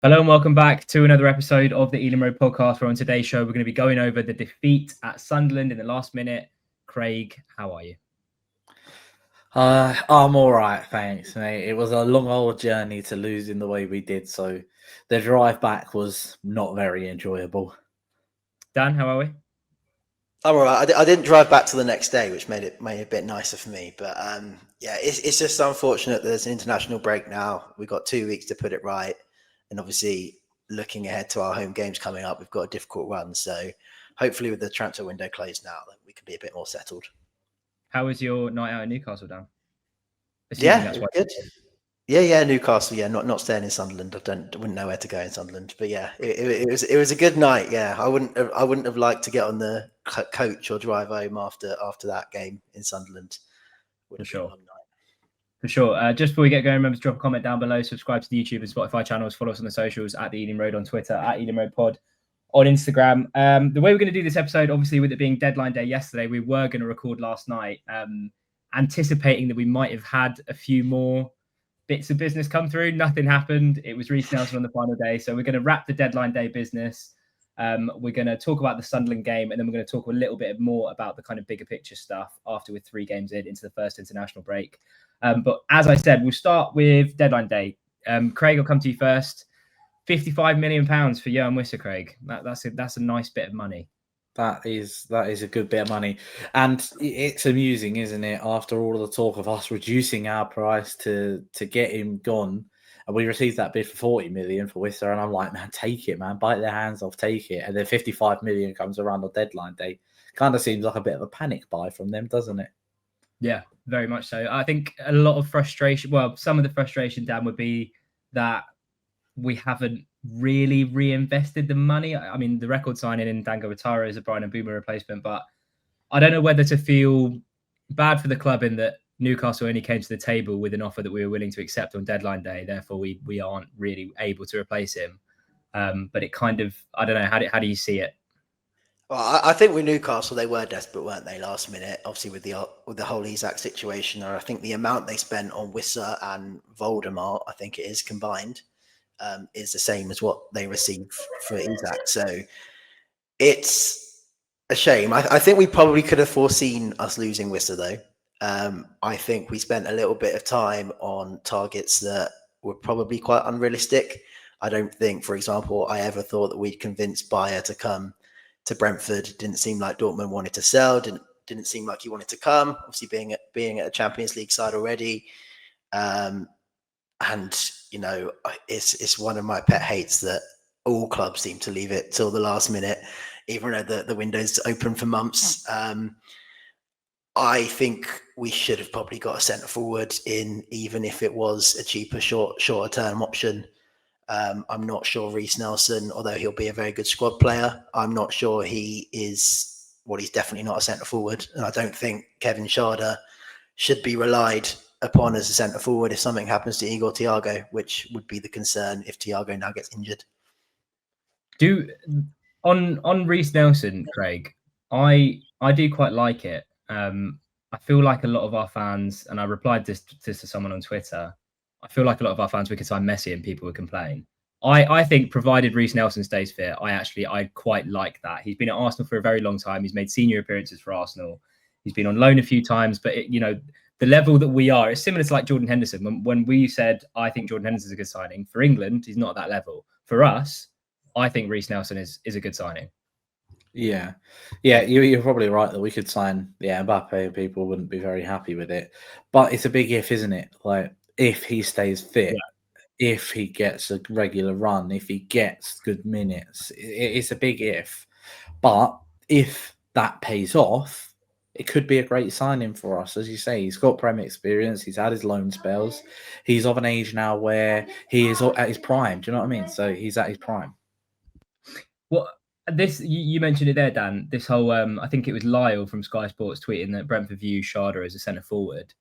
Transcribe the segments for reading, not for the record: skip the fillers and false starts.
Hello and welcome back to another episode of the Ealing Road podcast, where on today's show, we're going to be going over the defeat at Sunderland in the last minute. Craig, how are you? I'm all right, thanks, mate. It was a long old journey to lose in the way we did, so the drive back was not very enjoyable. Dan, how are we? I'm all right. I didn't drive back to the next day, which made it a bit nicer for me. But yeah, it's just unfortunate there's an international break now. We've got 2 weeks to put it right, and obviously looking ahead to our home games coming up, we've got a difficult run. So hopefully, with the transfer window closed now, we can be a bit more settled. How was your night out in Newcastle, Dan? Yeah, good. Yeah, Newcastle. Yeah, not staying in Sunderland. Wouldn't know where to go in Sunderland, but yeah, it was a good night. Yeah, I wouldn't have liked to get on the coach or drive home after that game in Sunderland. For sure. Just before we get going, remember to drop a comment down below, subscribe to the YouTube and Spotify channels, follow us on the socials at the Ealing Road on Twitter, at Ealing Road Pod on Instagram. The way we're going to do this episode, obviously with it being deadline day yesterday, we were going to record last night, anticipating that we might have had a few more bits of business come through. Nothing happened. It was Reiss Nelson on the final day. So we're going to wrap the deadline day business. We're going to talk about the Sunderland game, and then we're going to talk a little bit more about the kind of bigger picture stuff after we're 3 games into the first international break. But as I said, we'll start with deadline day. Craig, I'll come to you first. £55 million for Yoane Wissa, Craig. That's a nice bit of money. That is a good bit of money, and it's amusing, isn't it? After all of the talk of us reducing our price to get him gone, and we received that bid for 40 million for Wissa, and I'm like, man, take it, man, bite their hands off, take it. And then 55 million comes around on deadline day. Kind of seems like a bit of a panic buy from them, doesn't it? Yeah, very much so. I think a lot of frustration. Well, some of the frustration, Dan, would be that we haven't really reinvested the money. I mean, the record signing in Dango Ouattara is a Brian Mbeumo replacement, but I don't know whether to feel bad for the club in that Newcastle only came to the table with an offer that we were willing to accept on deadline day. Therefore, we aren't really able to replace him. But it kind of, I don't know, how do you see it? Well, I think with Newcastle, they were desperate, weren't they, last minute? Obviously, with the whole Isak situation, or I think the amount they spent on Wissa and Voldemort, I think it is combined, is the same as what they received for Isak. So it's a shame. I think we probably could have foreseen us losing Wissa, though. I think we spent a little bit of time on targets that were probably quite unrealistic. I don't think, for example, I ever thought that we'd convince Bayer to come to Brentford. Didn't seem like Dortmund wanted to sell. Didn't seem like he wanted to come. Obviously, being at a Champions League side already, and you know, it's one of my pet hates that all clubs seem to leave it till the last minute, even though the window's open for months. I think we should have probably got a centre forward in, even if it was a cheaper, shorter term option. I'm not sure Reiss Nelson, although he'll be a very good squad player, I'm not sure he is. Well, he's definitely not a centre forward, and I don't think Kevin Schade should be relied upon as a centre forward if something happens to Igor Thiago, which would be the concern if Thiago now gets injured. On Reiss Nelson, Craig, I do quite like it. I feel like a lot of our fans, and I replied this to someone on Twitter, I feel like a lot of our fans, we could sign Messi and people would complain. I think provided Reiss Nelson stays fit, I quite like that. He's been at Arsenal for a very long time. He's made senior appearances for Arsenal. He's been on loan a few times, but the level that we are, it's similar to like Jordan Henderson. When we said, I think Jordan Henderson is a good signing, for England, he's not at that level. For us, I think Reiss Nelson is a good signing. Yeah, you're probably right that we could sign Mbappe and people wouldn't be very happy with it. But it's a big if, isn't it? Like, if he stays fit, if he gets a regular run, if he gets good minutes, it's a big if. But if that pays off, it could be a great signing for us. As you say, he's got Premier experience. He's had his loan spells. He's of an age now where he is at his prime. Do you know what I mean? So he's at his prime. Well, you mentioned it there, Dan. This whole, I think it was Lyle from Sky Sports tweeting that Brentford view Schade as a centre forward.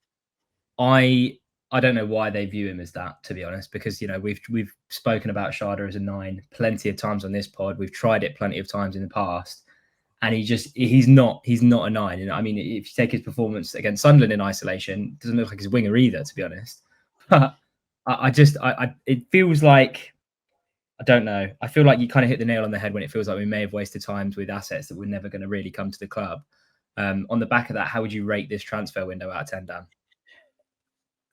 I don't know why they view him as that, to be honest, because we've spoken about Schade as a 9 plenty of times on this pod. We've tried it plenty of times in the past, and he's not a 9. And I mean, if you take his performance against Sunderland in isolation, doesn't look like his winger either, to be honest. But it feels like I don't know. I feel like you kind of hit the nail on the head when it feels like we may have wasted times with assets that were never going to really come to the club. On the back of that, how would you rate this transfer window out of 10, Dan?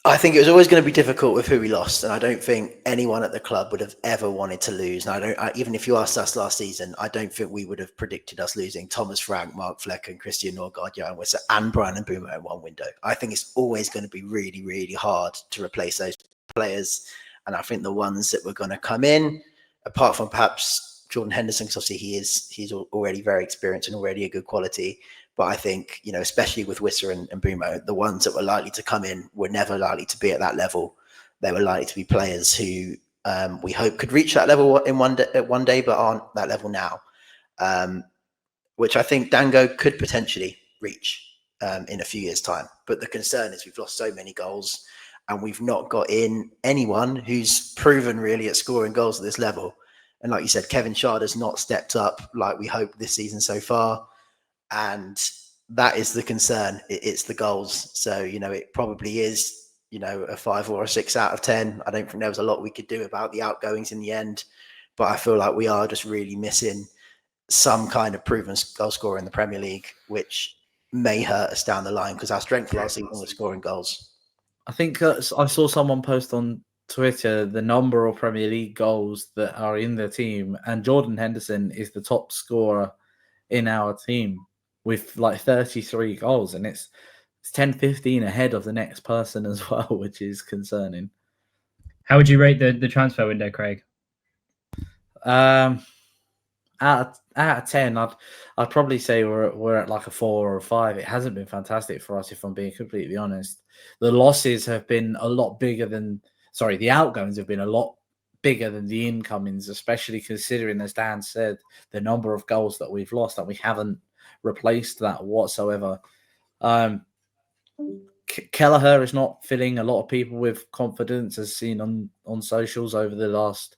I think it was always going to be difficult with who we lost, and I don't think anyone at the club would have ever wanted to lose. And even if you asked us last season, I don't think we would have predicted us losing Thomas Frank, Mark Flecken, Christian Norgard, Yoane Wissa, and Brian Mbeumo in one window. I think it's always going to be really, really hard to replace those players. And I think the ones that were going to come in, apart from perhaps Jordan Henderson, because obviously he's already very experienced and already a good quality. But I think, especially with Wissa and Mbeumo, the ones that were likely to come in were never likely to be at that level. They were likely to be players who we hope could reach that level in one day, but aren't that level now. Which I think Dango could potentially reach in a few years' time. But the concern is we've lost so many goals and we've not got in anyone who's proven really at scoring goals at this level. And like you said, Kevin Schade has not stepped up like we hoped this season so far. And that is the concern. It's the goals. So, it probably is, a 5 or a 6 out of 10. I don't think there was a lot we could do about the outgoings in the end. But I feel like we are just really missing some kind of proven goal scorer in the Premier League, which may hurt us down the line because our strength last season was scoring goals. I think I saw someone post on Twitter the number of Premier League goals that are in the team, and Jordan Henderson is the top scorer in our team with like 33 goals, and it's 10-15 ahead of the next person as well, which is concerning. How would you rate the transfer window, Craig? Out of 10, I'd probably say we're at like a 4 or a 5. It hasn't been fantastic for us, if I'm being completely honest. The losses have been a lot bigger than, the outgoings have been a lot bigger than the incomings, especially considering, as Dan said, the number of goals that we've lost, and we haven't replaced that whatsoever. Kelleher is not filling a lot of people with confidence, as seen on socials over the last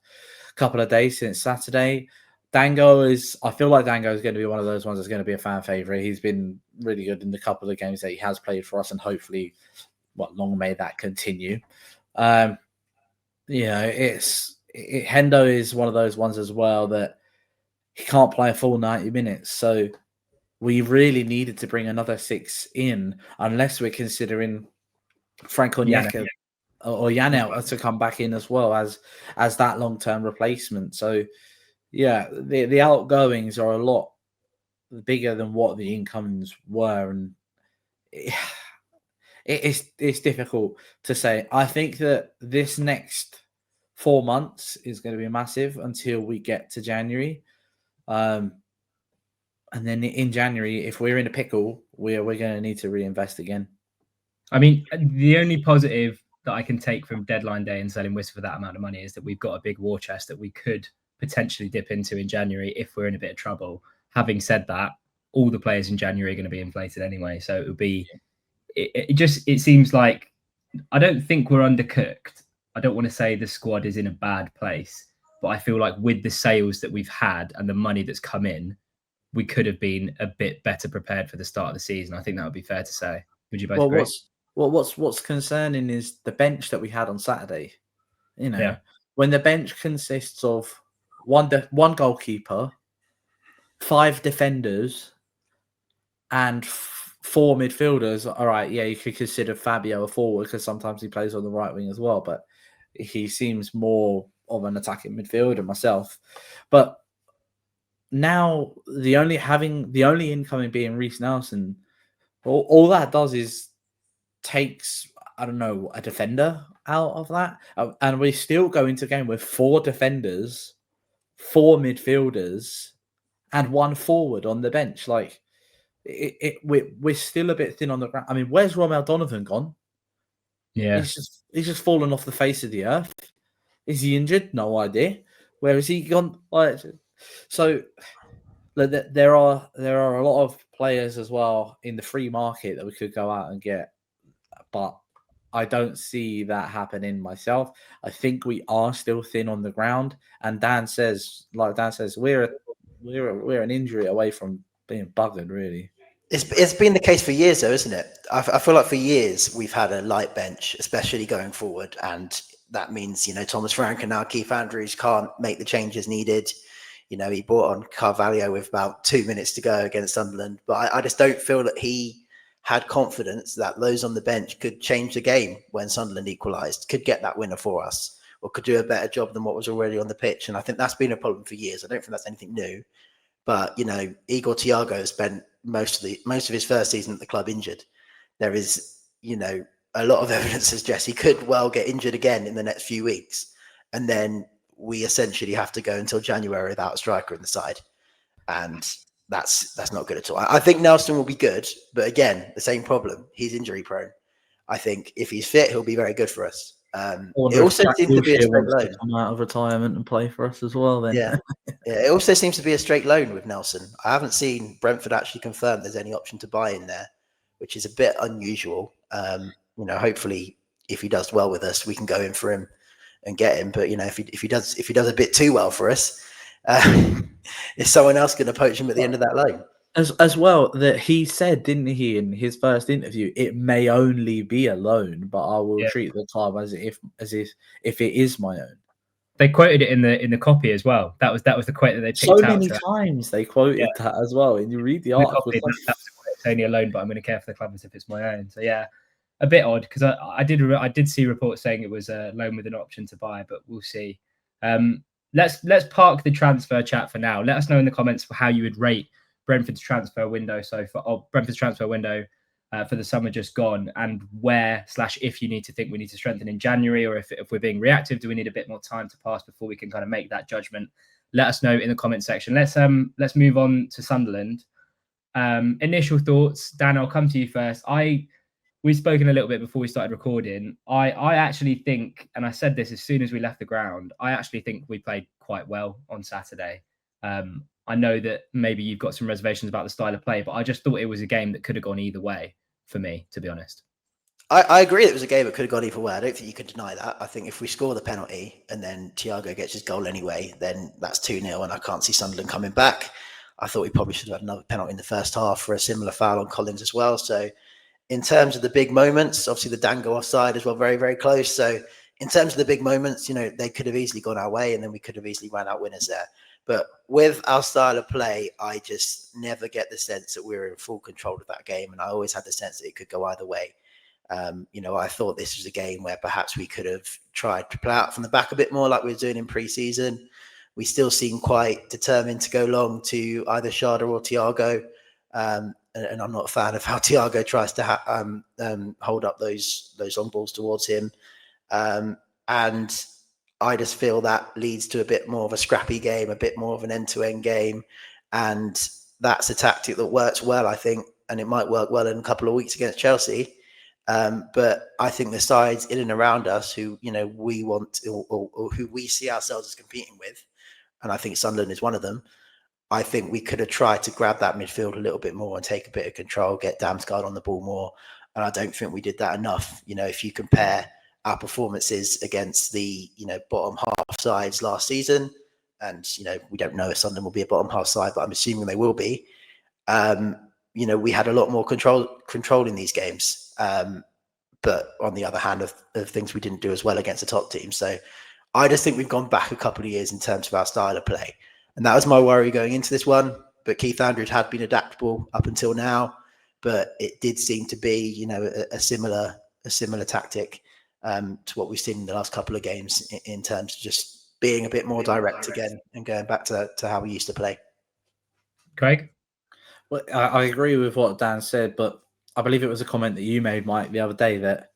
couple of days since Saturday. I feel like Dango is going to be one of those ones that's going to be a fan favourite. He's been really good in the couple of games that he has played for us, and hopefully, long may that continue. Hendo is one of those ones as well that he can't play a full 90 minutes. So we really needed to bring another 6 in, unless we're considering Frank Onyeka or Janel to come back in as well as that long-term replacement. So, yeah, the outgoings are a lot bigger than what the incomings were, and it's difficult to say. I think that this next 4 months is going to be massive until we get to January. And then in January, if we're in a pickle, we're going to need to reinvest again. I mean, the only positive that I can take from deadline day and selling Wissa for that amount of money is that we've got a big war chest that we could potentially dip into in January if we're in a bit of trouble. Having said that, all the players in January are going to be inflated anyway. So it would be, it seems like, I don't think we're undercooked. I don't want to say the squad is in a bad place, but I feel like with the sales that we've had and the money that's come in, we could have been a bit better prepared for the start of the season. I think that would be fair to say. Would you both agree? What's concerning is the bench that we had on Saturday. When the bench consists of one goalkeeper, 5 defenders, and 4 midfielders. All right, yeah, you could consider Fabio a forward because sometimes he plays on the right wing as well, but he seems more of an attacking midfielder myself. But now the only incoming being Reiss Nelson, all that does is takes, I don't know, a defender out of that, and we still go into game with 4 defenders, 4 midfielders, and 1 forward on the bench. Like we're still a bit thin on the ground. I mean, where's Romel Donovan gone? Yeah, he's just fallen off the face of the earth. Is he injured? No idea. Where has he gone? So there are a lot of players as well in the free market that we could go out and get, but I don't see that happening myself. I think we are still thin on the ground, and Dan says, we're an injury away from being buggered, really. It's been the case for years, though, isn't it? I feel like for years we've had a light bench, especially going forward, and that means, Thomas Frank and now Keith Andrews can't make the changes needed. He brought on Carvalho with about 2 minutes to go against Sunderland, but I just don't feel that he had confidence that those on the bench could change the game when Sunderland equalised, could get that winner for us, or could do a better job than what was already on the pitch. And I think that's been a problem for years. I don't think that's anything new. But, Igor Thiago spent most of his first season at the club injured. There is, a lot of evidence suggests he could well get injured again in the next few weeks. And then we essentially have to go until January without a striker in the side. And that's not good at all. I think Nelson will be good, but again, the same problem. He's injury prone. I think if he's fit, he'll be very good for us. It also seems to be a straight loan. Come out of retirement and play for us as well. Then, yeah. It also seems to be a straight loan with Nelson. I haven't seen Brentford actually confirm there's any option to buy in there, which is a bit unusual. Hopefully, if he does well with us, we can go in for him and get him. But if he does a bit too well for us, is someone else going to poach him at the end of that loan? As well, that he said, didn't he, in his first interview, it may only be a loan, but I will treat the club as if it is my own. They quoted it in the copy as well. That was the quote that they picked so out. Many times they quoted that as well. And you read the article, it's only a loan, but I'm going to care for the club as if it's my own. So yeah, a bit odd because I did see reports saying it was a loan with an option to buy, but we'll see. Let's park the transfer chat for now. Let us know in the comments how you would rate Brentford's transfer window Brentford's transfer window for the summer just gone, and where/if you need to think we need to strengthen in January, or if we're being reactive, do we need a bit more time to pass before we can kind of make that judgment? Let us know in the comment section. Let's move on to Sunderland. Initial thoughts, Dan. I'll come to you first. We've spoken a little bit before we started recording. I actually think, and I said this as soon as we left the ground, I actually think we played quite well on Saturday. I know that maybe you've got some reservations about the style of play, but I just thought it was a game that could have gone either way for me, to be honest. I agree it was a game that could have gone either way. I don't think you could deny that. I think if we score the penalty and then Thiago gets his goal anyway, then that's 2-0 and I can't see Sunderland coming back. I thought we probably should have had another penalty in the first half for a similar foul on Collins as well. So in terms of the big moments, obviously the Dango offside as well, very, very close. So in terms of the big moments, they could have easily gone our way and then we could have easily ran out winners there. But with our style of play, I just never get the sense that we're in full control of that game. And I always had the sense that it could go either way. I thought this was a game where perhaps we could have tried to play out from the back a bit more like we were doing in pre-season. We still seem quite determined to go long to either Schade or Thiago. And I'm not a fan of how Thiago tries to hold up those long balls towards him. And I just feel that leads to a bit more of a scrappy game, a bit more of an end-to-end game. And that's a tactic that works well, I think. And it might work well in a couple of weeks against Chelsea. But I think the sides in and around us who, we want or who we see ourselves as competing with, and I think Sunderland is one of them, I think we could have tried to grab that midfield a little bit more and take a bit of control, get Damsgaard on the ball more. And I don't think we did that enough. If you compare our performances against the, bottom half sides last season, and, we don't know if Sunderland will be a bottom half side, but I'm assuming they will be. We had a lot more control in these games. But on the other hand of things we didn't do as well against the top team. So I just think we've gone back a couple of years in terms of our style of play. And that was my worry going into this one. But Keith Andrews had been adaptable up until now. But it did seem to be, a similar tactic to what we've seen in the last couple of games in terms of just being a bit more direct again and going back to how we used to play. Craig? Well, I agree with what Dan said, but I believe it was a comment that you made, Mike, the other day that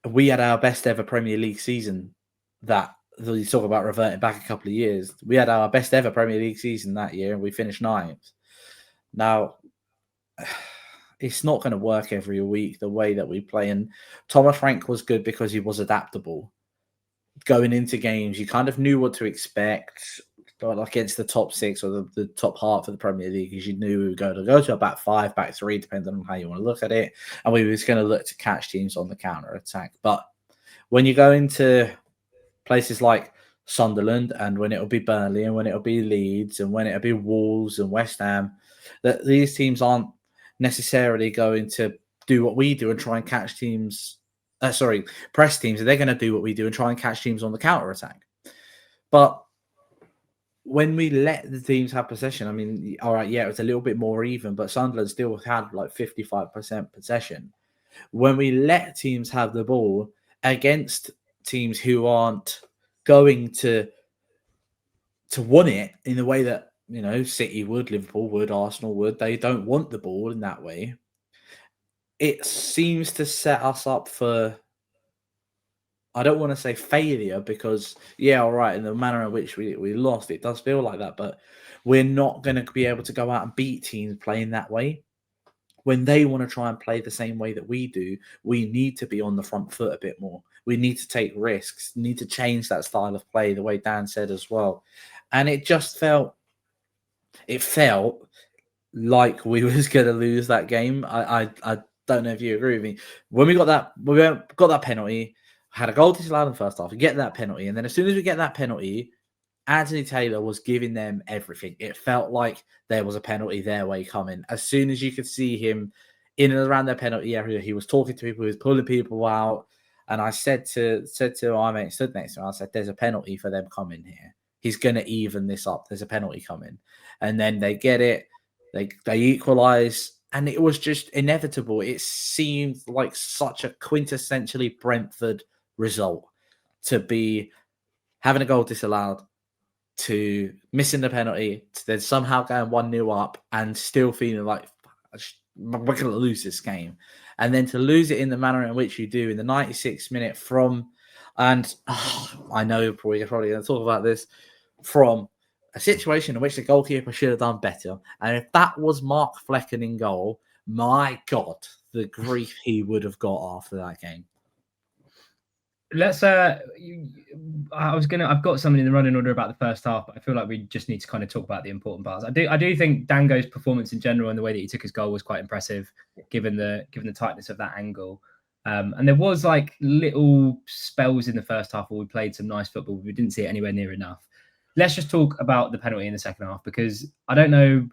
we had our best ever Premier League season. That you talk about reverting back a couple of years. We had our best ever Premier League season that year and we finished 9th. Now, it's not going to work every week the way that we play. And Thomas Frank was good because he was adaptable. Going into games, you kind of knew what to expect. Against the top 6 or the top half of the Premier League, because you knew we were going to go to a back 5, back 3, depending on how you want to look at it. And we was going to look to catch teams on the counter attack. But when you go into places like Sunderland, and when it'll be Burnley, and when it'll be Leeds, and when it'll be Wolves and West Ham, that these teams aren't necessarily going to do what we do and try and catch teams press teams, they're going to do what we do and try and catch teams on the counter attack. But when we let the teams have possession, I mean, all right, yeah, it was a little bit more even, but Sunderland still had like 55% possession. When we let teams have the ball against teams who aren't going to want it in the way that, you know, City would, Liverpool would, Arsenal would, they don't want the ball in that way. It seems to set us up for, I don't want to say failure because, yeah, all right, in the manner in which we lost, it does feel like that, but we're not going to be able to go out and beat teams playing that way. When they want to try and play the same way that we do, we need to be on the front foot a bit more. We need to take risks, need to change that style of play, the way Dan said as well. And it just felt like we was going to lose that game. I don't know if you agree with me. When we got that penalty, had a goal disallowed in the first half, we get that penalty, and then as soon as we get that penalty, Anthony Taylor was giving them everything. It felt like there was a penalty their way coming. As soon as you could see him in and around their penalty area, he was talking to people, he was pulling people out. And I said to our mate stood next to him, I said, there's a penalty for them coming here. He's going to even this up. There's a penalty coming. And then they get it. They equalise. And it was just inevitable. It seemed like such a quintessentially Brentford result to be having a goal disallowed, to missing the penalty, to then somehow going 1-0 up and still feeling like we're going to lose this game. And then to lose it in the manner in which you do in the 96th minute I know we're probably going to talk about this, from a situation in which the goalkeeper should have done better. And if that was Mark Flecken in goal, my God, the grief he would have got after that game. Let's I've got something in the running order about the first half, but I feel like we just need to kind of talk about the important parts. I do think Dango's performance in general and the way that he took his goal was quite impressive, given the tightness of that angle. And there was like little spells in the first half where we played some nice football. We didn't see it anywhere near enough. Let's just talk about the penalty in the second half, because I don't know.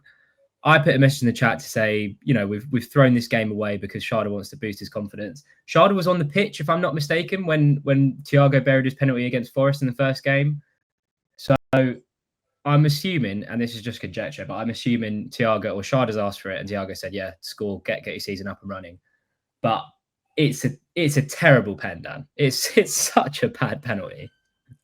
I put a message in the chat to say, you know, we've thrown this game away because Schade wants to boost his confidence. Schade was on the pitch, if I'm not mistaken, when Thiago buried his penalty against Forest in the first game. So I'm assuming, and this is just conjecture, but I'm assuming Thiago or Schade has asked for it, and Thiago said, "Yeah, score, get your season up and running." But it's a terrible pen, Dan. It's such a bad penalty.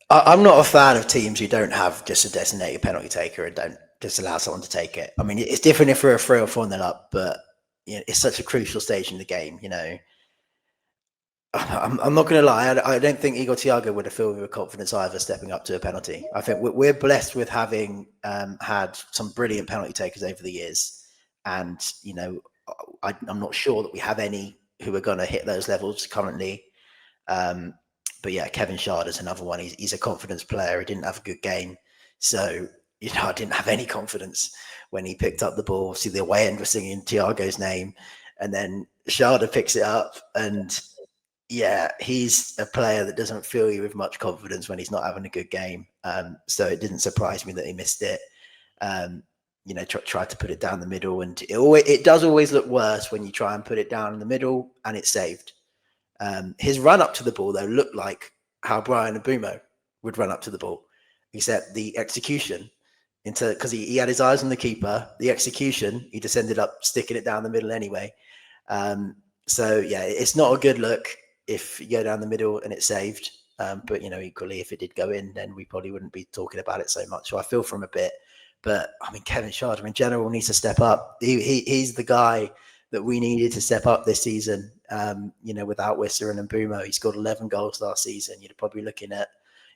I'm not a fan of teams who don't have just a designated penalty taker and don't just allow someone to take it. I mean, it's different if we're a 3 or 4-0 up, but you know, it's such a crucial stage in the game. You know, I'm not going to lie. I don't think Igor Thiago would have filled with confidence either stepping up to a penalty. I think we're blessed with having had some brilliant penalty takers over the years, and you know, I'm not sure that we have any who are going to hit those levels currently. But yeah, Kevin Schade is another one. He's a confidence player. He didn't have a good game, so you know, I didn't have any confidence when he picked up the ball. See, the away end was singing Thiago's name, and then Schade picks it up, and yeah, he's a player that doesn't fill you with much confidence when he's not having a good game. So it didn't surprise me that he missed it. You know, tried to put it down the middle, and it does always look worse when you try and put it down in the middle and it's saved. His run up to the ball, though, looked like how Brian Mbeumo would run up to the ball, except the execution, because he had his eyes on the keeper, the execution, he just ended up sticking it down the middle anyway. So, yeah, it's not a good look if you go down the middle and it's saved. But, you know, equally, if it did go in, then we probably wouldn't be talking about it so much. So I feel for him a bit. But, I mean, Kevin Schade, in general, needs to step up. He's the guy that we needed to step up this season. You know, without Wissa and Mbeumo, he scored 11 goals last season. You're probably looking at,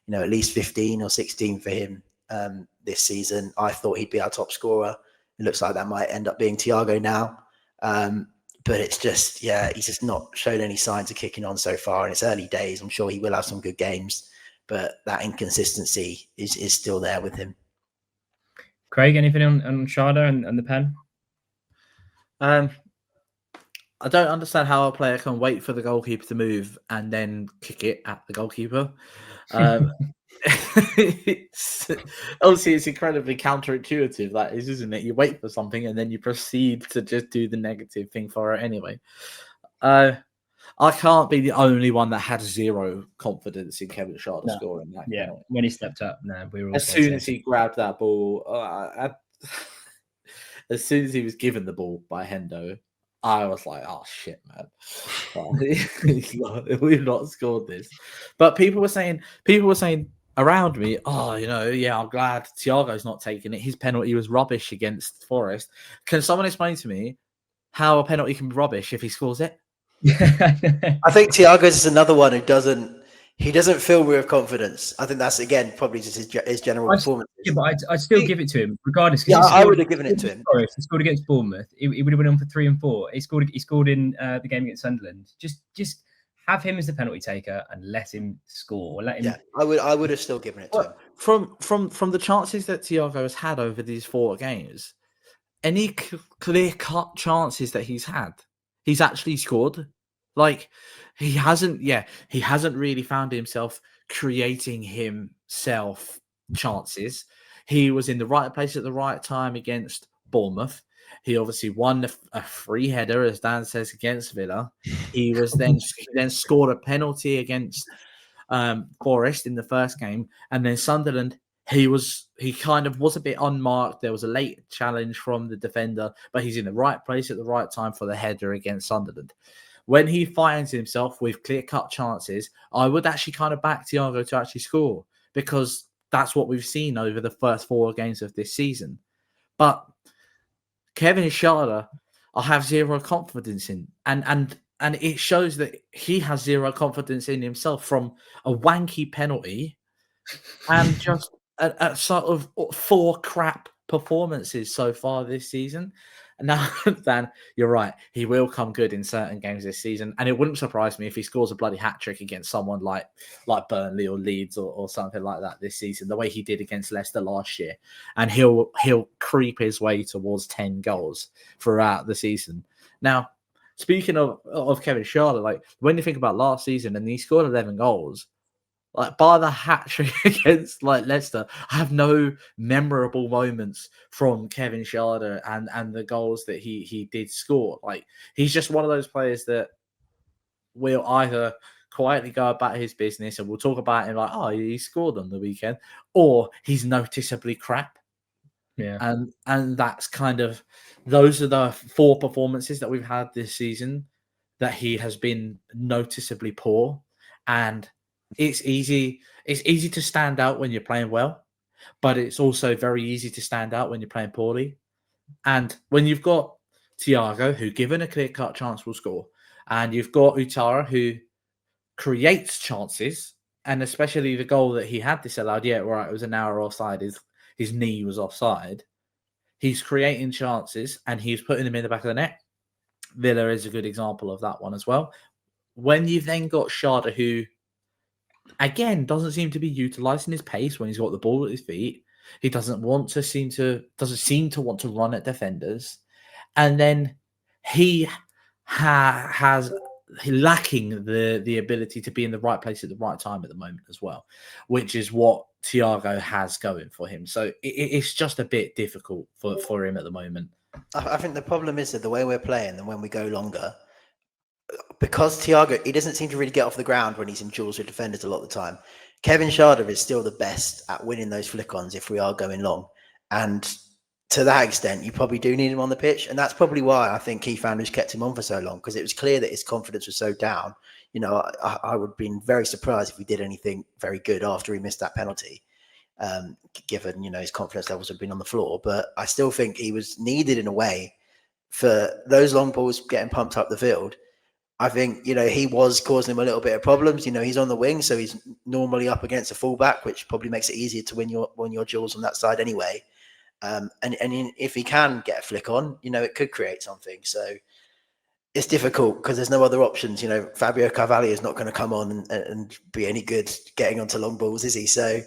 you know, at least 15 or 16 for him this season. I thought he'd be our top scorer. It looks like that might end up being Thiago now. But it's just, yeah, he's just not shown any signs of kicking on so far. And it's early days. I'm sure he will have some good games, but that inconsistency is still there with him. Craig, anything on Schade and the pen? I don't understand how a player can wait for the goalkeeper to move and then kick it at the goalkeeper. Obviously, it's incredibly counterintuitive, that is, isn't it? You wait for something and then you proceed to just do the negative thing for it anyway. I can't be the only one that had zero confidence in Kevin Schade scoring that penalty. When he stepped up, we were all as soon as he grabbed that ball, as soon as he was given the ball by Hendo, I was like, "Oh shit, man, we've not scored this." But people were saying around me, "Oh, I'm glad Thiago's not taking it. His penalty was rubbish against Forest." Can someone explain to me how a penalty can be rubbish if he scores it? I think Thiago is another one who doesn't fill me with confidence. I think that's again probably just his general performance. Yeah, but I'd still give it to him regardless. Yeah, I would have given it to him. He scored against Bournemouth. He would have been on for 3 and 4. He scored in the game against Sunderland. Just have him as the penalty taker and let him score. Let him. Yeah, I would have still given it to him. From the chances that Thiago has had over these 4 games, any clear-cut chances that he's had, he's actually scored. Like he hasn't really found himself creating himself chances. He was in the right place at the right time against Bournemouth. He obviously won a free header, as Dan says, against Villa. He was then scored a penalty against Forest in the first game, and then Sunderland. He kind of was a bit unmarked. There was a late challenge from the defender, but he's in the right place at the right time for the header against Sunderland. When he finds himself with clear-cut chances, I would actually kind of back Thiago to actually score, because that's what we've seen over the first 4 games of this season. But Kevin Schade, I have zero confidence in. And it shows that he has zero confidence in himself from a wanky penalty and just a sort of 4 crap performances so far this season. Now, Dan, you're right. He will come good in certain games this season, and it wouldn't surprise me if he scores a bloody hat-trick against someone like Burnley or Leeds or something like that this season, the way he did against Leicester last year. And he'll creep his way towards 10 goals throughout the season. Now, speaking of Kevin Schade, like when you think about last season and he scored 11 goals, like by the hat trick against Leicester, I have no memorable moments from Kevin Schade and the goals that he did score. Like he's just one of those players that will either quietly go about his business and we'll talk about him like, oh, he scored on the weekend, or he's noticeably crap. Yeah. And that's kind of, those are the 4 performances that we've had this season that he has been noticeably poor. And it's easy to stand out when you're playing well, but it's also very easy to stand out when you're playing poorly. And when you've got Thiago, who given a clear-cut chance will score, and you've got Utara, who creates chances, and especially the goal that he had disallowed, it was an hour offside, his knee was offside. He's creating chances, and he's putting them in the back of the net. Villa is a good example of that one as well. When you've then got Schade, who again doesn't seem to be utilizing his pace when he's got the ball at his feet. He doesn't seem to want to run at defenders, and then he has lacking the ability to be in the right place at the right time at the moment as well, which is what Thiago has going for him. So it's just a bit difficult for him at the moment. I think the problem is that the way we're playing and when we go longer, because Thiago, he doesn't seem to really get off the ground when he's in duels with defenders a lot of the time. Kevin Schade is still the best at winning those flick-ons if we are going long. And to that extent, you probably do need him on the pitch. And that's probably why I think Keith Andrews kept him on for so long, because it was clear that his confidence was so down. I would have been very surprised if he did anything very good after he missed that penalty, given, his confidence levels have been on the floor. But I still think he was needed in a way for those long balls getting pumped up the field. I think, he was causing him a little bit of problems. He's on the wing, so he's normally up against a fullback, which probably makes it easier to win your duels on that side anyway. And if he can get a flick on, it could create something. So it's difficult because there's no other options. Fabio Carvalho is not going to come on and be any good getting onto long balls, is he? So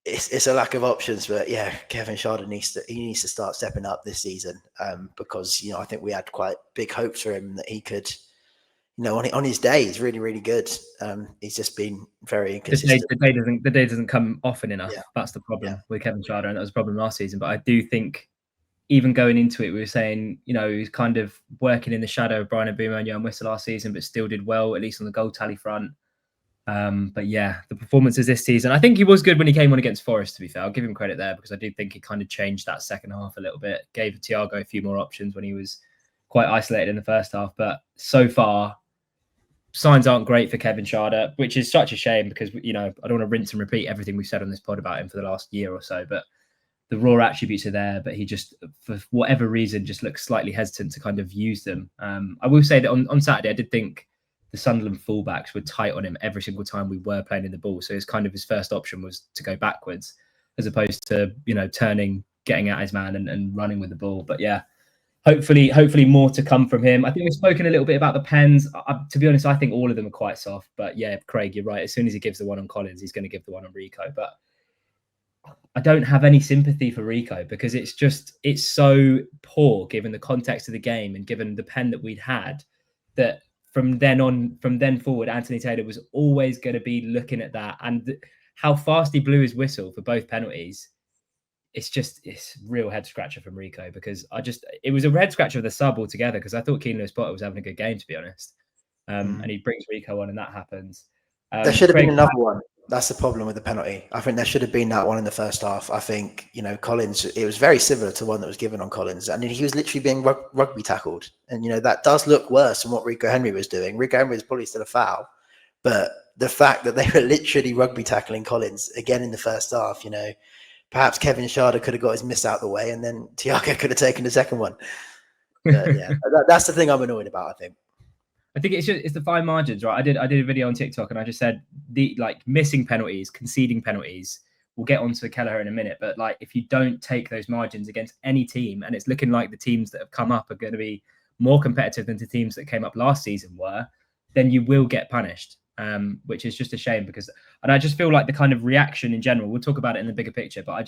it's a lack of options. But yeah, Kevin Schade needs to start stepping up this season because I think we had quite big hopes for him that he could. On his day, he's really, really good. He's just been very inconsistent. The day doesn't come often enough. Yeah. That's the problem with Kevin Schade, and that was a problem last season. But I do think even going into it, we were saying, you know, he was kind of working in the shadow of Brian Mbeumo and Yoane Wissa last season, but still did well, at least on the goal tally front. But yeah, the performances this season, I think he was good when he came on against Forest, to be fair. I'll give him credit there because I do think he kind of changed that second half a little bit, gave Thiago a few more options when he was quite isolated in the first half. But so far, signs aren't great for Kevin Schade, which is such a shame because, you know, I don't want to rinse and repeat everything we've said on this pod about him for the last year or so, but the raw attributes are there, but he just, for whatever reason, just looks slightly hesitant to kind of use them. I will say that on Saturday, I did think the Sunderland fullbacks were tight on him every single time we were playing in the ball. So it's kind of his first option was to go backwards as opposed to, you know, turning, getting at his man and running with the ball. But yeah, hopefully more to come from him. I think we've spoken a little bit about the pens. To be honest, I think all of them are quite soft. But yeah, Craig, you're right. As soon as he gives the one on Collins, he's going to give the one on Rico. But I don't have any sympathy for Rico because it's so poor given the context of the game and given the pen that we'd had, that from then forward, Anthony Taylor was always going to be looking at that, and how fast he blew his whistle for both penalties. It's real head scratcher from Rico because it was a head scratcher of the sub altogether because I thought Keane Lewis Potter was having a good game, to be honest. And he brings Rico on and that happens. There should have been another one. That's the problem with the penalty. I think there should have been that one in the first half. I think, you know, Collins, it was very similar to one that was given on Collins. And he was literally being rugby tackled. And, you know, that does look worse than what Rico Henry was doing. Rico Henry was probably still a foul. But the fact that they were literally rugby tackling Collins again in the first half, you know, perhaps Kevin Schade could have got his miss out of the way and then Thiago could have taken the second one. But, yeah, that's the thing I'm annoyed about, I think. I think it's the fine margins, right? I did a video on TikTok and I just said the missing penalties, conceding penalties. We'll get onto Kelleher in a minute, but like if you don't take those margins against any team, and it's looking like the teams that have come up are going to be more competitive than the teams that came up last season were, then you will get punished. Which is just a shame and I just feel like the kind of reaction in general. We'll talk about it in the bigger picture, but I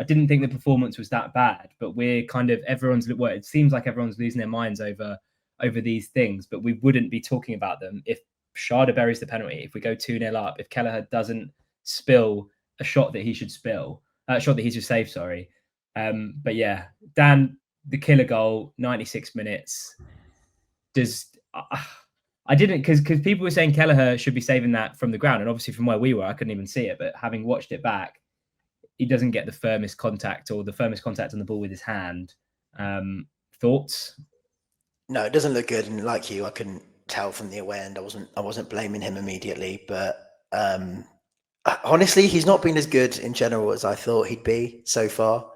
didn't think the performance was that bad. But we're kind of it seems like everyone's losing their minds over these things, but we wouldn't be talking about them if Schade buries the penalty, if we go 2-0 up, if Kelleher doesn't spill a shot that he should save, sorry. But yeah, Dan, the killer goal, 96 minutes. I didn't, because people were saying Kelleher should be saving that from the ground, and obviously from where we were, I couldn't even see it, but having watched it back, he doesn't get the firmest contact on the ball with his hand. Thoughts? No, it doesn't look good, and like you, I couldn't tell from the away end. I wasn't blaming him immediately, but honestly, he's not been as good in general as I thought he'd be so far.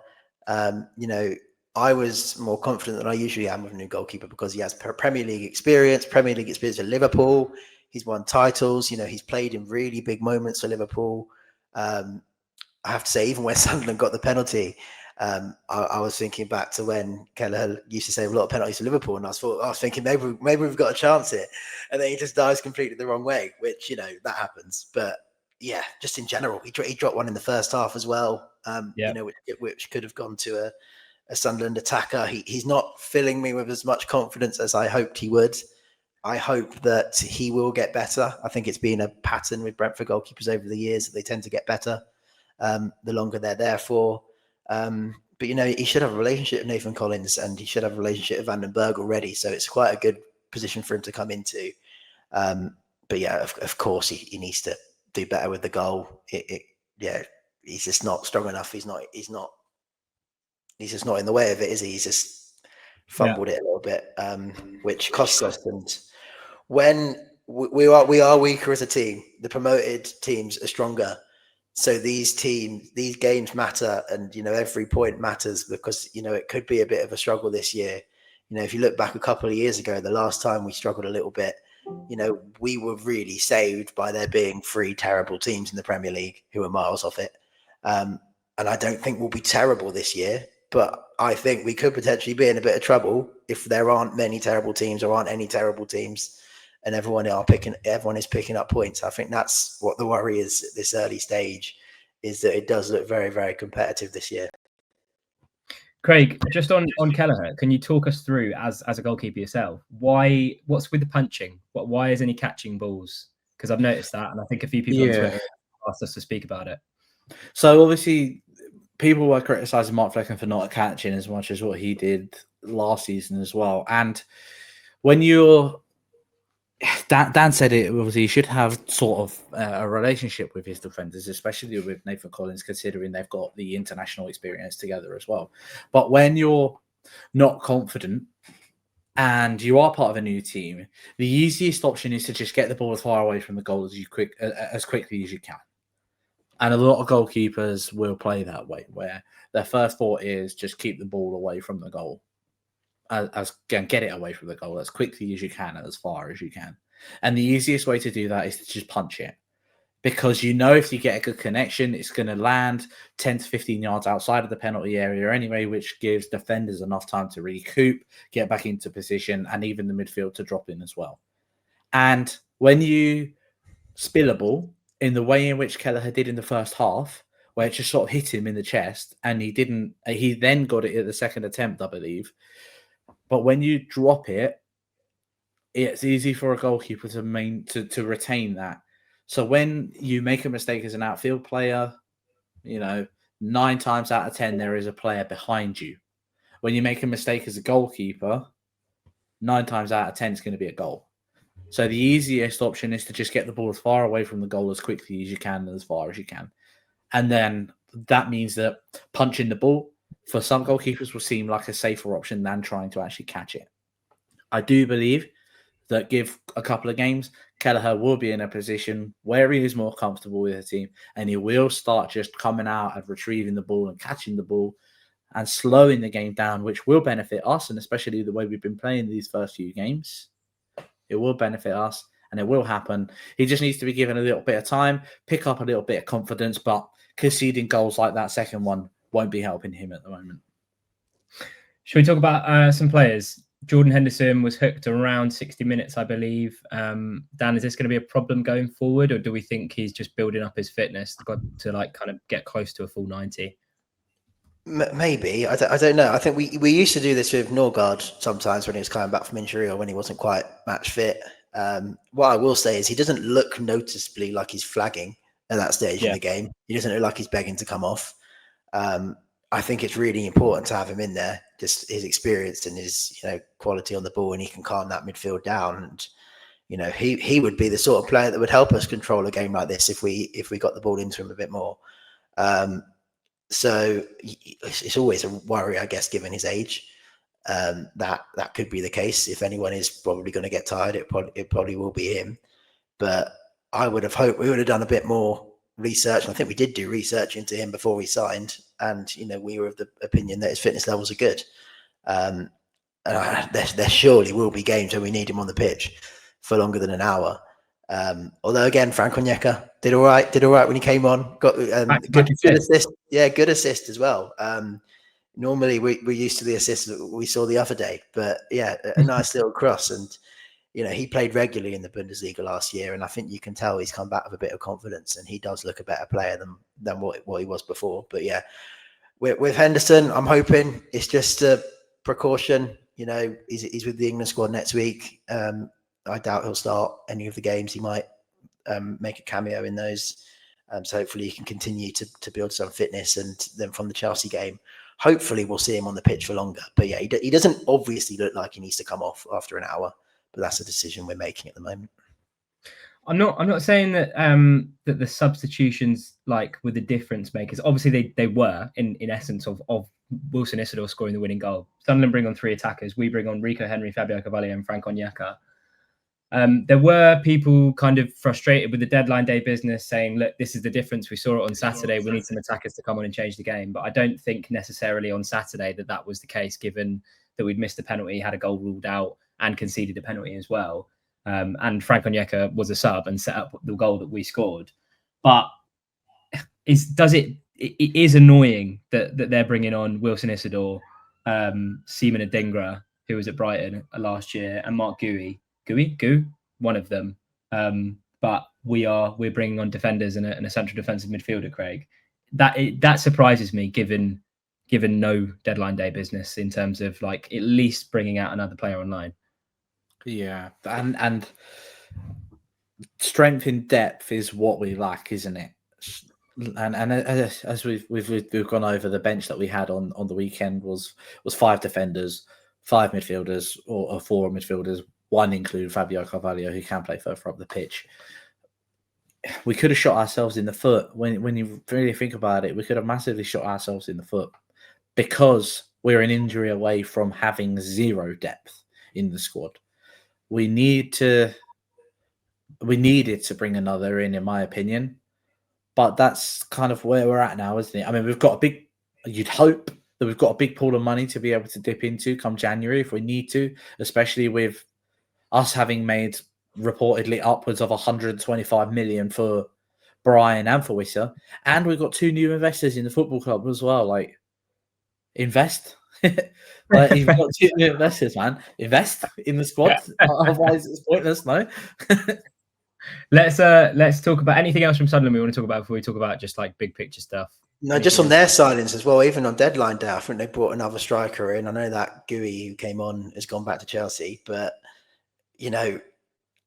You know, I was more confident than I usually am with a new goalkeeper because he has Premier League experience at Liverpool. He's won titles. You know, he's played in really big moments for Liverpool. I have to say, even when Sunderland got the penalty, I was thinking back to when Kelleher used to save a lot of penalties for Liverpool, and I was thinking maybe we've got a chance here, and then he just dives completely the wrong way, which, you know, that happens. But yeah, just in general, he dropped one in the first half as well. You know, which could have gone to a Sunderland attacker. He's not filling me with as much confidence as I hoped he would. I hope that he will get better. I think it's been a pattern with Brentford goalkeepers over the years that they tend to get better the longer they're there for. But, you know, he should have a relationship with Nathan Collins and he should have a relationship with Van den Berg already. So it's quite a good position for him to come into. But yeah, of course, he needs to do better with the goal. He's just not strong enough. He's just not in the way of it, is he? He's just fumbled it a little bit, which costs us. And when we are weaker as a team, the promoted teams are stronger. So these games matter, and, you know, every point matters because, you know, it could be a bit of a struggle this year. You know, if you look back a couple of years ago, the last time we struggled a little bit, you know, we were really saved by there being 3 terrible teams in the Premier League who are miles off it. And I don't think we'll be terrible this year, but I think we could potentially be in a bit of trouble if there aren't many terrible teams or aren't any terrible teams. And everyone is picking up points. I think that's what the worry is at this early stage, is that it does look very, very competitive this year. Craig, just on Kelleher, can you talk us through, as a goalkeeper yourself, what's with the punching? Why isn't he catching balls? Because I've noticed that, and I think a few people on Twitter asked us to speak about it. So obviously, people were criticising Mark Flecken for not catching as much as what he did last season as well. And when you're Dan said it, obviously, he should have sort of a relationship with his defenders, especially with Nathan Collins, considering they've got the international experience together as well. But when you're not confident and you are part of a new team, the easiest option is to just get the ball as far away from the goal as quickly as you can. And a lot of goalkeepers will play that way, where their first thought is just keep the ball away from the goal. Get it away from the goal as quickly as you can and as far as you can. And the easiest way to do that is to just punch it. Because you know if you get a good connection, it's going to land 10 to 15 yards outside of the penalty area anyway, which gives defenders enough time to recoup, get back into position, and even the midfield to drop in as well. And when you spill a ball in the way in which Kelleher did in the first half, where it just sort of hit him in the chest, and he then got it at the second attempt, I believe. But when you drop it, it's easy for a goalkeeper to retain that. So when you make a mistake as an outfield player, 9 times out of 10, there is a player behind you. When you make a mistake as a goalkeeper, 9 times out of 10 is going to be a goal. So the easiest option is to just get the ball as far away from the goal as quickly as you can and as far as you can. And then that means that punching the ball for some goalkeepers will seem like a safer option than trying to actually catch it. I do believe that give a couple of games, Kelleher will be in a position where he is more comfortable with the team and he will start just coming out and retrieving the ball and catching the ball and slowing the game down, which will benefit us, and especially the way we've been playing these first few games. It will benefit us and it will happen. He just needs to be given a little bit of time, pick up a little bit of confidence, but conceding goals like that second one won't be helping him at the moment. Should we talk about some players? Jordan Henderson was hooked around 60 minutes, I believe. Dan, is this going to be a problem going forward, or do we think he's just building up his fitness to kind of get close to a full 90? Maybe. I don't know. I think we used to do this with Norgard sometimes when he was coming back from injury or when he wasn't quite match fit. What I will say is he doesn't look noticeably like he's flagging at that stage in the game. He doesn't look like he's begging to come off. I think it's really important to have him in there, just his experience and his quality on the ball, and he can calm that midfield down. And he would be the sort of player that would help us control a game like this if we got the ball into him a bit more. So it's always a worry, I guess, given his age. That could be the case. If anyone is probably going to get tired, it probably will be him. But I would have hoped we would have done a bit more research. I think we did do research into him before we signed, and we were of the opinion that his fitness levels are good. And there surely will be games where we need him on the pitch for longer than an hour. Although again, Frank Onyeka did all right when he came on. Got good assist. Yeah, good assist as well. Normally we're used to the assist that we saw the other day, but yeah, a nice little cross. And he played regularly in the Bundesliga last year, and I think you can tell he's come back with a bit of confidence, and he does look a better player than what he was before. But yeah, with Henderson, I'm hoping it's just a precaution. He's with the England squad next week. I doubt he'll start any of the games. He might make a cameo in those. So hopefully he can continue to build some fitness, and then from the Chelsea game, hopefully we'll see him on the pitch for longer. But yeah, he doesn't obviously look like he needs to come off after an hour, but that's a decision we're making at the moment. I'm not saying that that the substitutions were the difference makers. Obviously they were in essence of Wilson Isidore scoring the winning goal. Sunderland bring on 3 attackers. We bring on Rico Henry, Fabio Carvalho, and Frank Onyeka. There were people kind of frustrated with the deadline day business, saying, look, this is the difference. We saw it on Saturday. We need some attackers to come on and change the game. But I don't think necessarily on Saturday that was the case, given that we'd missed a penalty, had a goal ruled out, and conceded a penalty as well. And Frank Onyeka was a sub and set up the goal that we scored. But it is annoying that they're bringing on Wilson Isidore, Seaman Adingra, who was at Brighton last year, and Mark Gui, one of them. But we're bringing on defenders and a central defensive midfielder, Craig. That surprises me, given no deadline day business in terms of at least bringing out another player online. Yeah, and strength in depth is what we lack, isn't it? And as we've gone over, the bench that we had on the weekend was 5 defenders, 5 midfielders, or 4 midfielders. 1 include Fabio Carvalho, who can play further up the pitch. We could have shot ourselves in the foot. When you really think about it, we could have massively shot ourselves in the foot because we're an injury away from having 0 depth in the squad. We needed to bring another in my opinion. But that's kind of where we're at now, isn't it? I mean, you'd hope that we've got a big pool of money to be able to dip into come January if we need to, especially with us having made reportedly upwards of 125 million for Brian and for Wissa. And we've got 2 new investors in the football club as well. Like, invest. Like, you've got 2 new investors, man. Invest in the squad. Otherwise, it's pointless, no? Let's talk about anything else from Sunderland we want to talk about before we talk about just like big picture stuff. No, just on their signings as well. Even on deadline day, I think they brought another striker in. I know that Gui who came on has gone back to Chelsea, but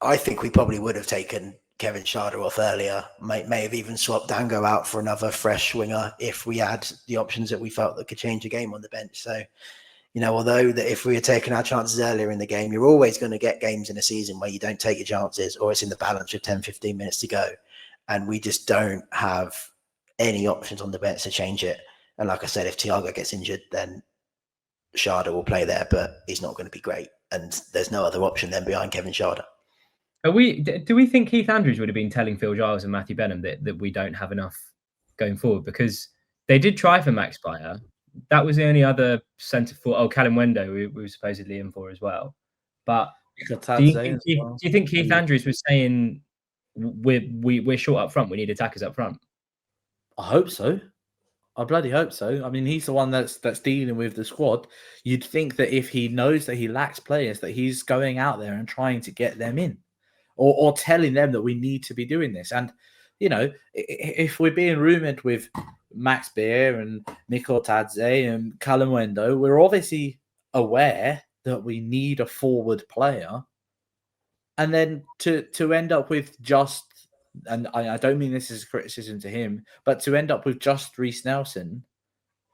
I think we probably would have taken Kevin Schade off earlier. May have even swapped Dango out for another fresh winger if we had the options that we felt that could change the game on the bench. So, although that if we had taken our chances earlier in the game, you're always going to get games in a season where you don't take your chances or it's in the balance with 10, 15 minutes to go. And we just don't have any options on the bench to change it. And like I said, if Thiago gets injured, then Schade will play there, but he's not going to be great. And there's no other option then behind Kevin Schade. Do we think Keith Andrews would have been telling Phil Giles and Matthew Benham that we don't have enough going forward? Because they did try for Max Bayer. That was the only other centre forward. Oh, Callum Wendo, we were supposedly in for as well. But do you think Keith Andrews was saying we're short up front, we need attackers up front? I hope so. I bloody hope so. I mean, he's the one that's dealing with the squad. You'd think that if he knows that he lacks players, that he's going out there and trying to get them in, or telling them that we need to be doing this. And if we're being rumoured with Max Bayer and Mikko Tadze and Callum Wendo, we're obviously aware that we need a forward player. And then to end up with just, and I don't mean this as a criticism to him, but to end up with just Reiss Nelson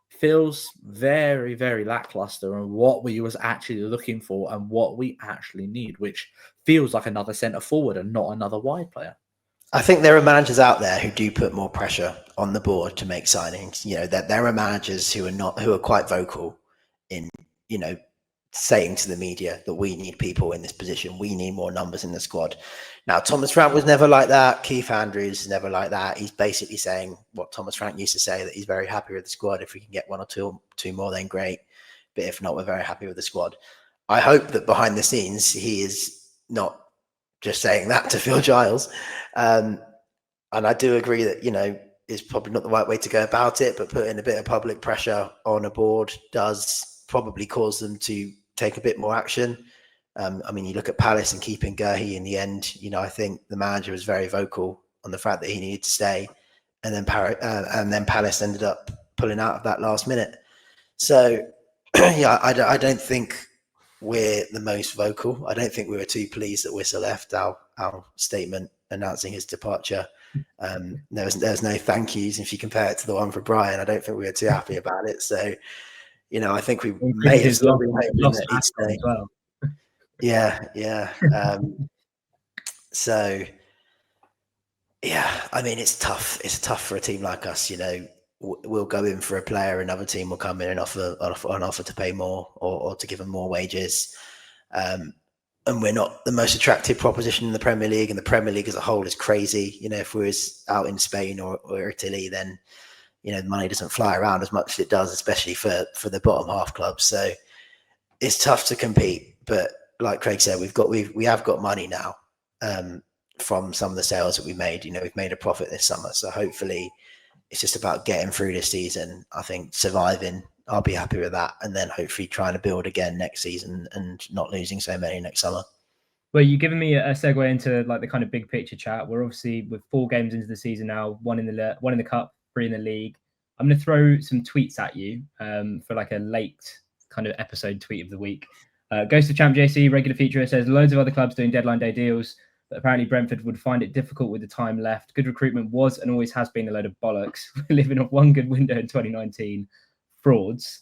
feels very, very lackluster on what we was actually looking for and what we actually need, which feels like another centre forward and not another wide player. I think there are managers out there who do put more pressure on the board to make signings. That there are managers who are quite vocal in, saying to the media that we need people in this position. We need more numbers in the squad. Now, Thomas Frank was never like that. Keith Andrews is never like that. He's basically saying what Thomas Frank used to say, that he's very happy with the squad. If we can get 1 or 2 more, then great. But if not, we're very happy with the squad. I hope that behind the scenes, he is not just saying that to Phil Giles. And I do agree that, is probably not the right way to go about it, but putting a bit of public pressure on a board does probably cause them to take a bit more action. I mean, you look at Palace and keeping Gurhey in the end, I think the manager was very vocal on the fact that he needed to stay. And then Palace ended up pulling out of that last minute. So, I don't think we're the most vocal. I don't think we were too pleased that Wissa left. Our statement announcing his departure, there was no thank yous. If you compare it to the one for Brian, I don't think we were too happy about it. So, I think we may have still been hoping that he'd stay. Well. Yeah. So, yeah, I mean, it's tough. It's tough for a team like us. We'll go in for a player, another team will come in and offer to pay more or to give them more wages. And we're not the most attractive proposition in the Premier League, and the Premier League as a whole is crazy. If we was out in Spain or Italy, then the money doesn't fly around as much as it does, especially for the bottom half clubs. So it's tough to compete. But like Craig said, we have got money now from some of the sales that we made. We've made a profit this summer, so hopefully it's just about getting through this season. I think surviving, I'll be happy with that, and then hopefully trying to build again next season and not losing so many next summer. Well, you've given me a segue into like the kind of big picture chat. We're obviously with 4 games into the season now, 1 in the cup, 3 in the league. I'm going to throw some tweets at you for like a late kind of episode tweet of the week. Goes to Champ JC, regular feature. It says loads of other clubs doing deadline day deals. but apparently Brentford would find it difficult with the time left. Good recruitment was and always has been a load of bollocks. We're living off one good window in 2019. Frauds.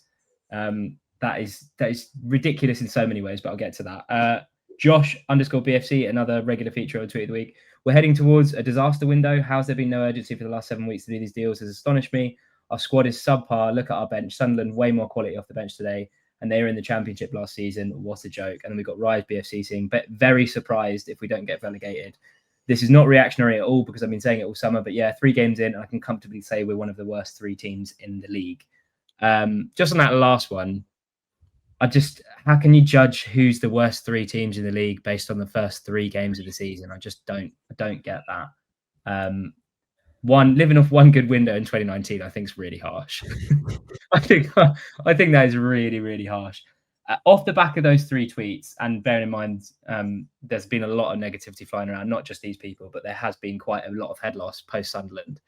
That is ridiculous in so many ways, but I'll get to that. Josh_BFC, another regular feature of Tweet of the Week. We're heading towards a disaster window. How's there been no urgency for the last 7 weeks to do these deals has astonished me. Our squad is subpar. Look at our bench. Sunderland, way more quality off the bench today. And they were in the Championship last season. What a joke. And then we've got Reiss BFC saying, but very surprised if we don't get relegated. This is not reactionary at all because I've been saying it all summer. But yeah, 3 games in, and I can comfortably say we're one of the worst 3 teams in the league. Just on that last one, how can you judge who's the worst 3 teams in the league based on the first 3 games of the season? I just don't get that. Living off one good window in 2019, I think is really harsh. I think that is really, really harsh. Off the back of those 3 tweets, and bearing in mind, there's been a lot of negativity flying around, not just these people, but there has been quite a lot of head loss post Sunderland.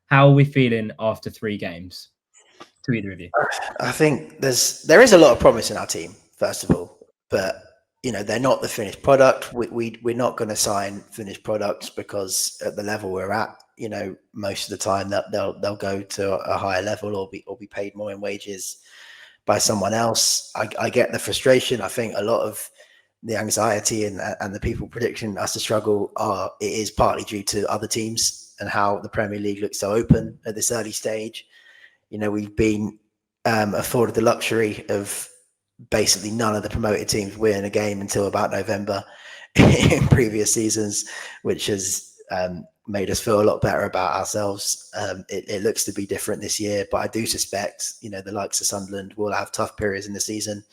How are we feeling after 3 games? To either of you, I think there is a lot of promise in our team, first of all, but they're not the finished product. We're not going to sign finished products because at the level we're at, most of the time that they'll go to a higher level or be paid more in wages by someone else. I get the frustration. I think a lot of the anxiety and the people predicting us to struggle it is partly due to other teams and how the Premier League looks so open at this early stage. We've been afforded the luxury of basically none of the promoted teams winning a game until about November in previous seasons, which has made us feel a lot better about ourselves. It looks to be different this year, but I do suspect, the likes of Sunderland will have tough periods in the season.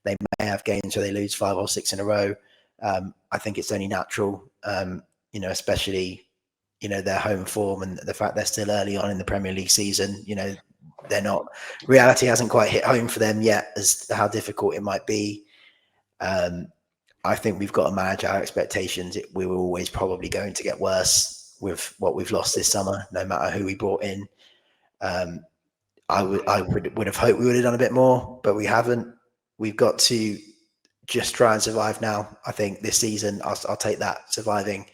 They may have games where they lose 5 or 6 in a row. I think it's only natural, especially, their home form and the fact they're still early on in the Premier League season. Reality hasn't quite hit home for them yet as to how difficult it might be. I think we've got to manage our expectations. We were always probably going to get worse with what we've lost this summer, no matter who we brought in. I would have hoped we would have done a bit more, but we haven't. We've got to just try and survive now. I think this season, I'll take that, surviving.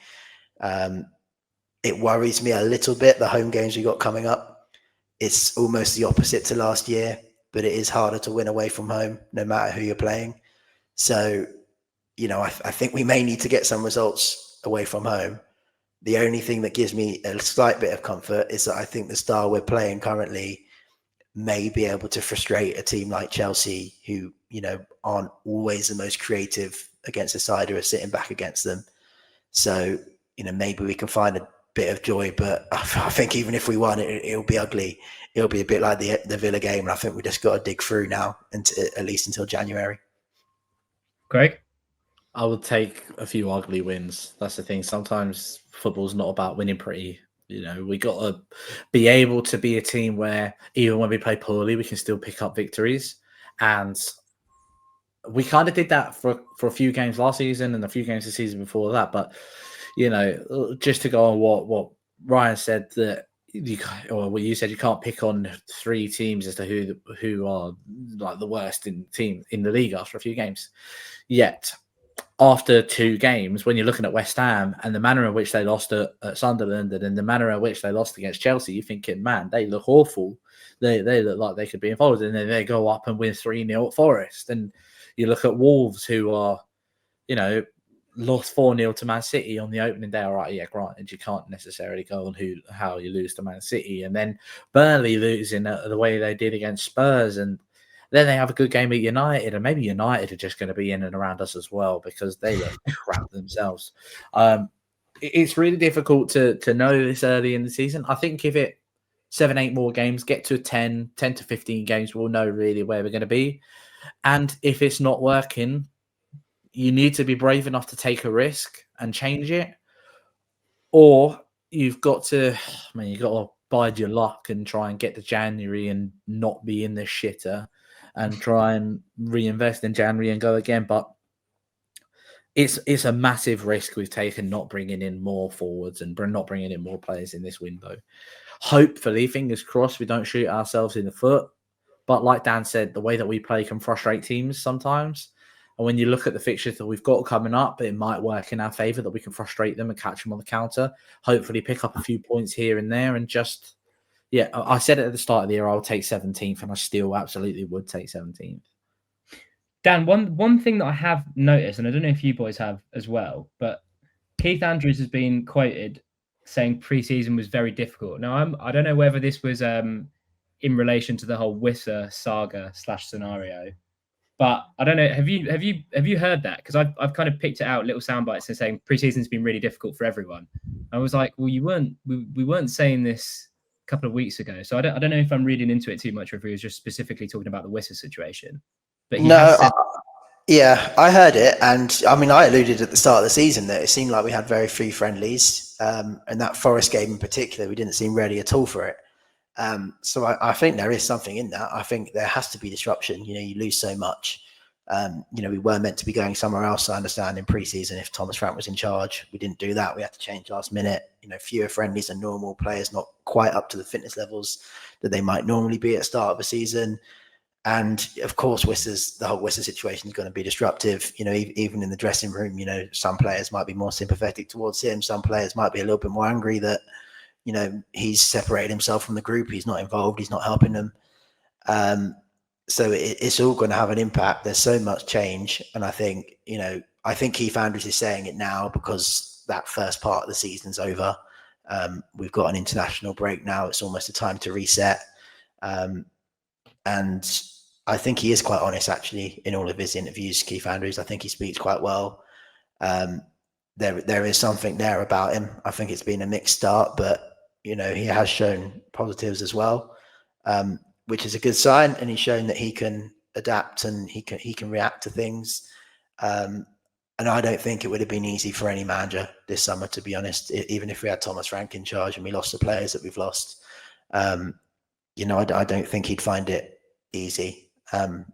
It worries me a little bit, the home games we got coming up. It's almost the opposite to last year, but it is harder to win away from home, no matter who you're playing. So, I think we may need to get some results away from home. The only thing that gives me a slight bit of comfort is that I think the style we're playing currently may be able to frustrate a team like Chelsea, who, aren't always the most creative against a side who are sitting back against them. So, maybe we can find a bit of joy, but I think even if we won, it'll be ugly. It'll be a bit like the Villa game, and I think we just got to dig through now, at least until January. Craig? I would take a few ugly wins. That's the thing. Sometimes football's not about winning pretty. We got to be able to be a team where even when we play poorly, we can still pick up victories. And we kind of did that for a few games last season and a few games the season before that. But, just to go on what Ryan said, that or what you said, you can't pick on 3 teams as to who are like the worst in the league after a few games. Yet, after 2 games, when you're looking at West Ham and the manner in which they lost at Sunderland and then the manner in which they lost against Chelsea, you're thinking, man, they look awful. They look like they could be involved. And then they go up and win 3-0 at Forest. And you look at Wolves, who are, lost 4-0 to Man City on the opening day. All right, yeah, granted, you can't necessarily go on how you lose to Man City. And then Burnley losing the way they did against Spurs. And then they have a good game at United, and maybe United are just going to be in and around us as well because they look crap themselves. It's really difficult to know this early in the season. I think if it 7-8 more games, get to 10 to 15 games, we'll know really where we're going to be. And if it's not working, you need to be brave enough to take a risk and change it, or you've got to bide your luck and try and get to January and not be in the shitter and try and reinvest in January and go again. But it's a massive risk we've taken not bringing in more forwards and not bringing in more players in this window. Hopefully, fingers crossed, we don't shoot ourselves in the foot. But like Dan said, the way that we play can frustrate teams sometimes. And when you look at the fixtures that we've got coming up, it might work in our favour that we can frustrate them and catch them on the counter. Hopefully pick up a few points here and there and just, yeah, I said it at the start of the year, I'll take 17th, and I still absolutely would take 17th. Dan, one thing that I have noticed, and I don't know if you boys have as well, but Keith Andrews has been quoted saying pre-season was very difficult. Now, I don't know whether this was in relation to the whole Wissa saga / scenario, but I don't know. Have you heard that? Because I've kind of picked it out, little sound bites, and saying pre-season's been really difficult for everyone. I was like, well, we weren't saying this a couple of weeks ago, so I don't know if I'm reading into it too much, or if he was just specifically talking about the Wissa situation. But he has said, yeah, I heard it, and I mean, I alluded at the start of the season that it seemed like we had very few friendlies, and that Forest game in particular, we didn't seem ready at all for it. So I think there is something in that. I think there has to be disruption. You know, you lose so much. You know, we were meant to be going somewhere else, I understand, in pre-season if Thomas Frank was in charge. We didn't do that. We had to change last minute. You know, fewer friendlies than normal, players not quite up to the fitness levels that they might normally be at the start of a season. And of course, the whole Wissa situation is going to be disruptive. You know, even in the dressing room, you know, some players might be more sympathetic towards him. Some players might be a little bit more angry that, you know, he's separated himself from the group. He's not involved. He's not helping them. So it's all going to have an impact. There's so much change. And I think, you know, Keith Andrews is saying it now because that first part of the season's over. We've got an international break now. It's almost a time to reset. And I think he is quite honest, actually, in all of his interviews, Keith Andrews. I think he speaks quite well. There is something there about him. I think it's been a mixed start, but, you know, he has shown positives as well, which is a good sign. And he's shown that he can adapt and he can react to things. And I don't think it would have been easy for any manager this summer, to be honest, even if we had Thomas Frank in charge and we lost the players that we've lost. You know, I don't think he'd find it easy. And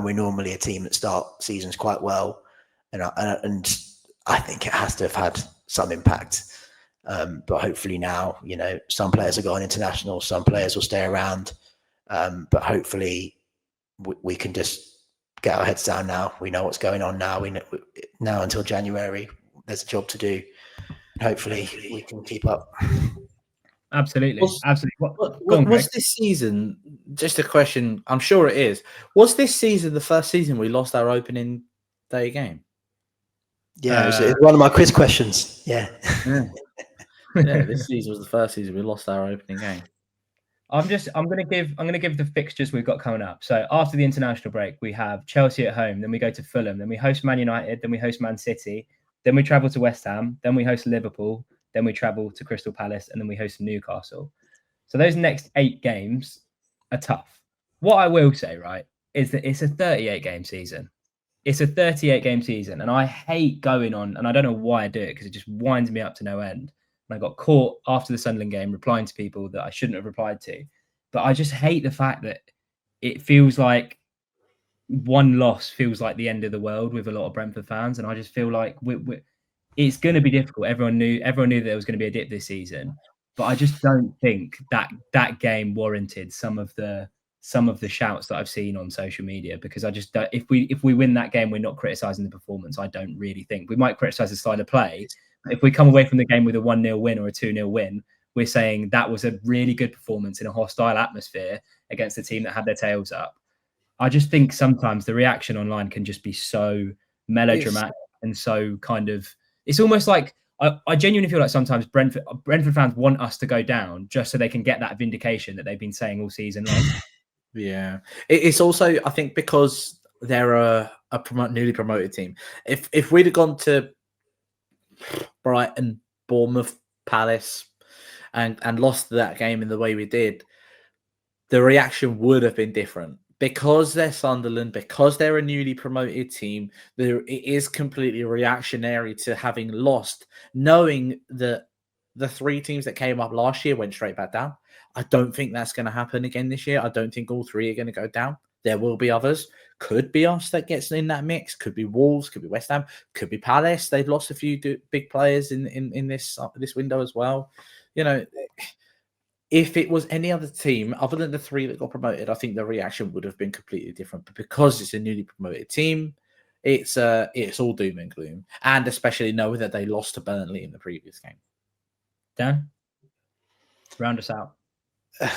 we're normally a team that start seasons quite well. And I think it has to have had some impact. But hopefully now, you know, some players are going international, some players will stay around. But hopefully we can just get our heads down now. We know what's going on now. We know, now until January, there's a job to do. Hopefully we can keep up. absolutely. Was this season, just a question, I'm sure it is, was this season the first season we lost our opening day game? Yeah, it's one of my quiz questions. Yeah. Yeah, this season was the first season we lost our opening game. I'm gonna give the fixtures we've got coming up. So after the international break, we have Chelsea at home, then we go to Fulham, then we host Man United, then we host Man City, then we travel to West Ham, then we host Liverpool, then we travel to Crystal Palace, and then we host Newcastle. So those next 8 games are tough. What I will say, right, is that it's a 38-game season. It's a 38-game season, and I hate going on, and I don't know why I do it, because it just winds me up to no end. And I got caught after the Sunderland game replying to people that I shouldn't have replied to. But I just hate the fact that it feels like one loss feels like the end of the world with a lot of Brentford fans. And I just feel like it's going to be difficult. Everyone knew that there was going to be a dip this season. But I just don't think that game warranted some of the shouts that I've seen on social media, because I just don't, if we win that game, we're not criticising the performance. I don't really think we might criticise the style of play. If we come away from the game with a 1-0 win or a 2-0 win, we're saying that was a really good performance in a hostile atmosphere against a team that had their tails up. I just think sometimes the reaction online can just be so melodramatic and so kind of, it's almost like, I genuinely feel like sometimes Brentford fans want us to go down just so they can get that vindication that they've been saying all season long. Yeah. It's also, I think, because they're a newly promoted team. If we'd have gone to Brighton, Bournemouth, Palace, and lost that game in the way we did, the reaction would have been different. Because they're Sunderland, because they're a newly promoted team, it is completely reactionary to having lost, knowing that the 3 teams that came up last year went straight back down. I don't think that's going to happen again this year. I don't think all 3 are going to go down. There will be others. Could be us that gets in that mix. Could be Wolves. Could be West Ham. Could be Palace. They've lost a few big players in this window as well. You know, if it was any other team other than the 3 that got promoted, I think the reaction would have been completely different. But because it's a newly promoted team, it's all doom and gloom, and especially knowing that they lost to Burnley in the previous game. Dan, round us out. I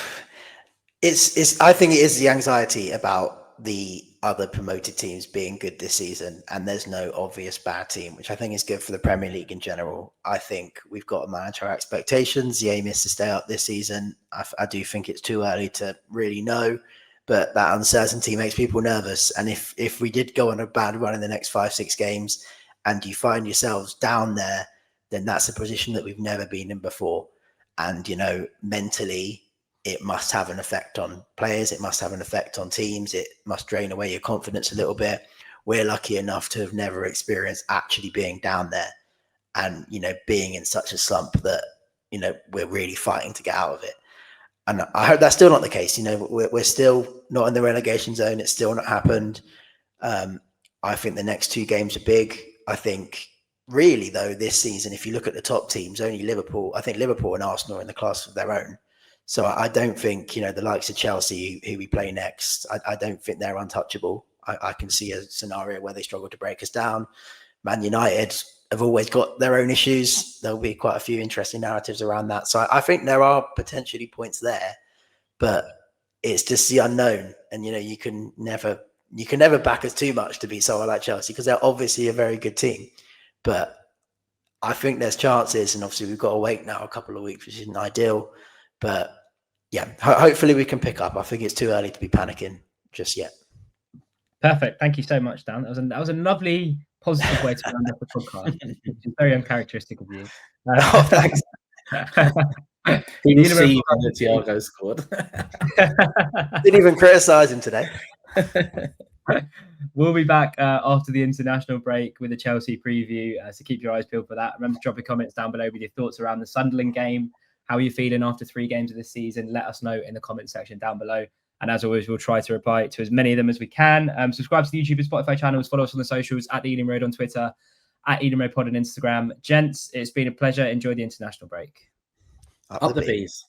think it is the anxiety about the other promoted teams being good this season, and there's no obvious bad team, which I think is good for the Premier League in general. I think we've got to manage our expectations. The aim is to stay up this season. I do think it's too early to really know, but that uncertainty makes people nervous. And if we did go on a bad run in the next 5-6 games and you find yourselves down there, then that's a position that we've never been in before. And, mentally, it must have an effect on players. It must have an effect on teams. It must drain away your confidence a little bit. We're lucky enough to have never experienced actually being down there and, being in such a slump that, we're really fighting to get out of it. And I hope that's still not the case. We're still not in the relegation zone. It's still not happened. I think the next 2 games are big. I think really, though, this season, if you look at the top teams, only Liverpool and Arsenal are in the class of their own. So I don't think, the likes of Chelsea, who we play next, I don't think they're untouchable. I can see a scenario where they struggle to break us down. Man United have always got their own issues. There'll be quite a few interesting narratives around that. So I think there are potentially points there, but it's just the unknown. And, you can never back us too much to beat someone like Chelsea because they're obviously a very good team. But I think there's chances, and obviously we've got to wait now a couple of weeks, which isn't ideal. But yeah, hopefully we can pick up. I think it's too early to be panicking just yet. Perfect. Thank you so much, Dan. That was a lovely, positive way to end up the podcast, which is very uncharacteristic of you. Thanks. He was seeing that Thiago scored. Didn't even criticise him today. We'll be back after the international break with a Chelsea preview, so keep your eyes peeled for that. Remember to drop your comments down below with your thoughts around the Sunderland game. How are you feeling after 3 games of this season? Let us know in the comment section down below. And as always, we'll try to reply to as many of them as we can. Subscribe to the YouTube and Spotify channels. Follow us on the socials at the Ealing Road on Twitter, at Ealing Road Pod on Instagram. Gents, it's been a pleasure. Enjoy the international break. Up the bees.